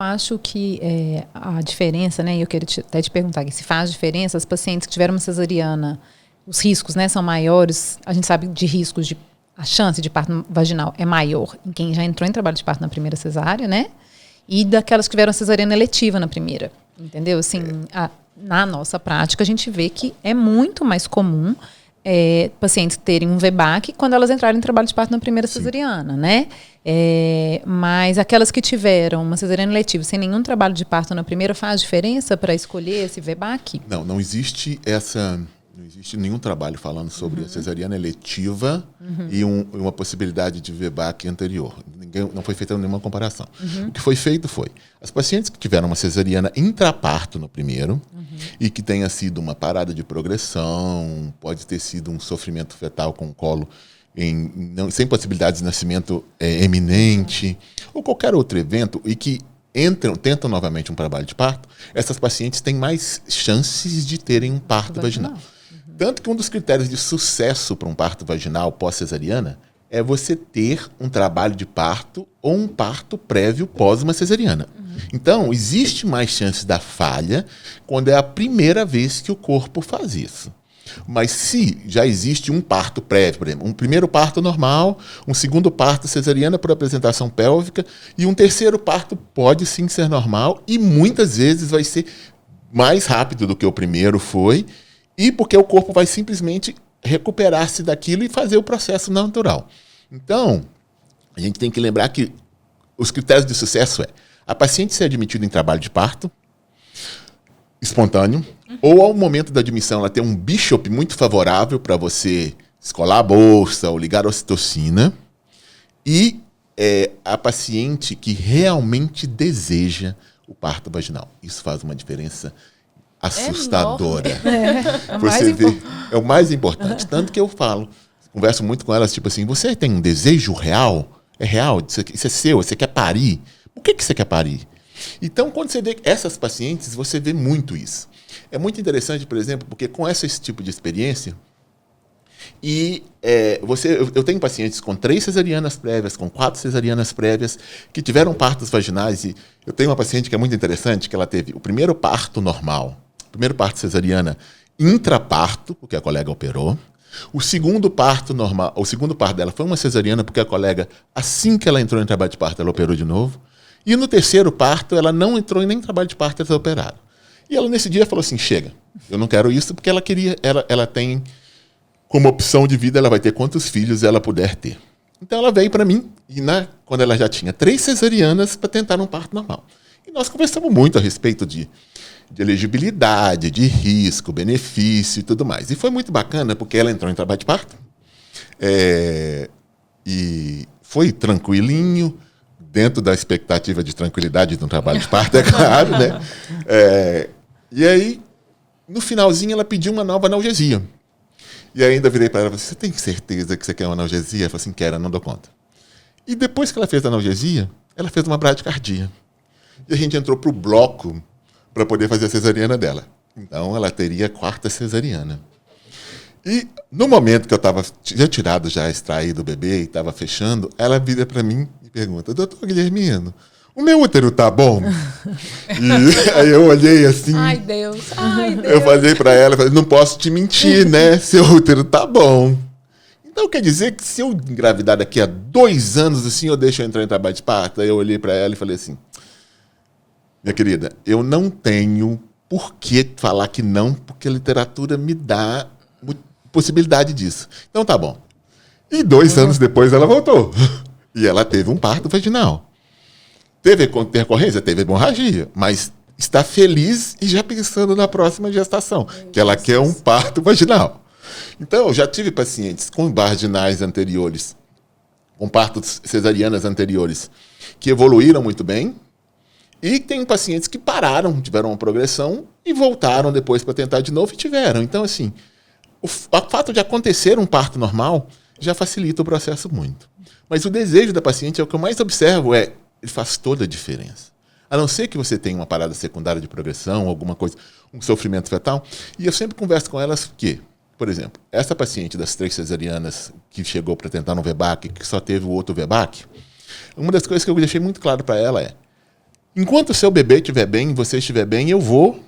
Acho que a diferença, né? Eu queria até te perguntar aqui, se faz diferença, as pacientes que tiveram uma cesariana, os riscos, né, são maiores. A gente sabe de riscos a chance de parto vaginal é maior em quem já entrou em trabalho de parto na primeira cesárea, né? E daquelas que tiveram cesariana eletiva na primeira, entendeu? Assim, na nossa prática, a gente vê que é muito mais comum pacientes terem um VBAC quando elas entrarem em trabalho de parto na primeira cesariana, né? Mas aquelas que tiveram uma cesariana eletiva sem nenhum trabalho de parto na primeira, faz diferença para escolher esse VBAC? Não existe não existe nenhum trabalho falando sobre a cesariana eletiva e uma possibilidade de VBAC anterior. Não foi feita nenhuma comparação. O que foi feito foi, as pacientes que tiveram uma cesariana intraparto no primeiro e que tenha sido uma parada de progressão, pode ter sido um sofrimento fetal com colo sem possibilidade de nascimento eminente, ou qualquer outro evento, e que tentam novamente um trabalho de parto, essas pacientes têm mais chances de terem um parto vaginal. Tanto que um dos critérios de sucesso para um parto vaginal pós-cesariana é você ter um trabalho de parto ou um parto prévio pós uma cesariana. Então, existe mais chance da falha quando é a primeira vez que o corpo faz isso. Mas se já existe um parto prévio, por exemplo, um primeiro parto normal, um segundo parto cesariana por apresentação pélvica e um terceiro parto pode sim ser normal e muitas vezes vai ser mais rápido do que o primeiro foi, e porque o corpo vai simplesmente recuperar-se daquilo e fazer o processo natural. Então, a gente tem que lembrar que os critérios de sucesso a paciente ser admitida em trabalho de parto espontâneo, ou ao momento da admissão ela ter um bishop muito favorável para você escolar a bolsa ou ligar a ocitocina, e a paciente que realmente deseja o parto vaginal. Isso faz uma diferença assustadora. É o mais importante. Tanto que eu converso muito com elas, tipo assim, você tem um desejo real? É real? Isso é seu? Você quer parir? Por que você quer parir? Então, quando você vê essas pacientes, você vê muito isso. É muito interessante, por exemplo, porque com esse tipo de experiência, eu tenho pacientes com 3 cesarianas prévias, com 4 cesarianas prévias, que tiveram partos vaginais, e eu tenho uma paciente que é muito interessante, que ela teve o primeiro parto normal, o primeiro parto cesariana intraparto, porque a colega operou. O segundo parto normal, o segundo parto dela foi uma cesariana, porque a colega, assim que ela entrou em trabalho de parto, ela operou de novo. E no terceiro parto, ela não entrou em nem trabalho de parto, ela foi operada. E ela nesse dia falou assim, chega, eu não quero isso, porque ela tem como opção de vida, ela vai ter quantos filhos ela puder ter. Então ela veio para mim, quando ela já tinha 3 cesarianas, para tentar um parto normal. E nós conversamos muito a respeito de elegibilidade, de risco, benefício e tudo mais. E foi muito bacana, porque ela entrou em trabalho de parto, e foi tranquilinho, dentro da expectativa de tranquilidade de um trabalho de parto, é claro, né? E aí, no finalzinho, ela pediu uma nova analgesia. E ainda virei para ela e falei, você tem certeza que você quer uma analgesia? Ela falou assim, quero, não dou conta. E depois que ela fez a analgesia, ela fez uma bradicardia. E a gente entrou para o bloco para poder fazer a cesariana dela. Então, ela teria a 4ª cesariana. E no momento que eu estava já extraído o bebê e estava fechando, ela vira para mim e pergunta, doutor Guilhermino, o meu útero tá bom? E aí eu olhei assim. Ai, Deus. Eu falei para ela, não posso te mentir, né? Seu útero tá bom. Então quer dizer que se eu engravidar daqui a 2 anos, assim, eu deixo eu entrar em trabalho de parto? Aí eu olhei para ela e falei assim, minha querida, eu não tenho por que falar que não, porque a literatura me dá possibilidade disso. Então tá bom. E 2 anos depois ela voltou. E ela teve um parto vaginal. Teve intercorrência? Teve hemorragia. Mas está feliz e já pensando na próxima gestação, que ela quer um parto vaginal. Então, eu já tive pacientes com vaginais anteriores, com partos cesarianas anteriores, que evoluíram muito bem. E tem pacientes que pararam, tiveram uma progressão e voltaram depois para tentar de novo e tiveram. Então, assim, o fato de acontecer um parto normal já facilita o processo muito. Mas o desejo da paciente, o que eu mais observo ele faz toda a diferença. A não ser que você tenha uma parada secundária de progressão, alguma coisa, um sofrimento fetal. E eu sempre converso com elas que, por exemplo, essa paciente das 3 cesarianas que chegou para tentar no VBAC, que só teve o outro VBAC, uma das coisas que eu deixei muito claro para ela Enquanto o seu bebê estiver bem, você estiver bem, eu vou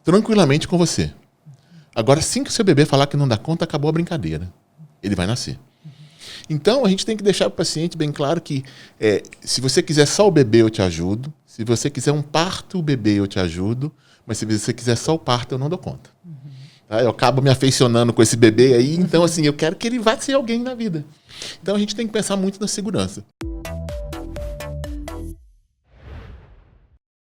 tranquilamente com você. Agora, assim que o seu bebê falar que não dá conta, acabou a brincadeira. Ele vai nascer. Então, a gente tem que deixar para o paciente bem claro que se você quiser só o bebê, eu te ajudo. Se você quiser um parto, o bebê, eu te ajudo. Mas se você quiser só o parto, eu não dou conta. Tá? Eu acabo me afeicionando com esse bebê aí. Então, assim, eu quero que ele vá ser alguém na vida. Então, a gente tem que pensar muito na segurança.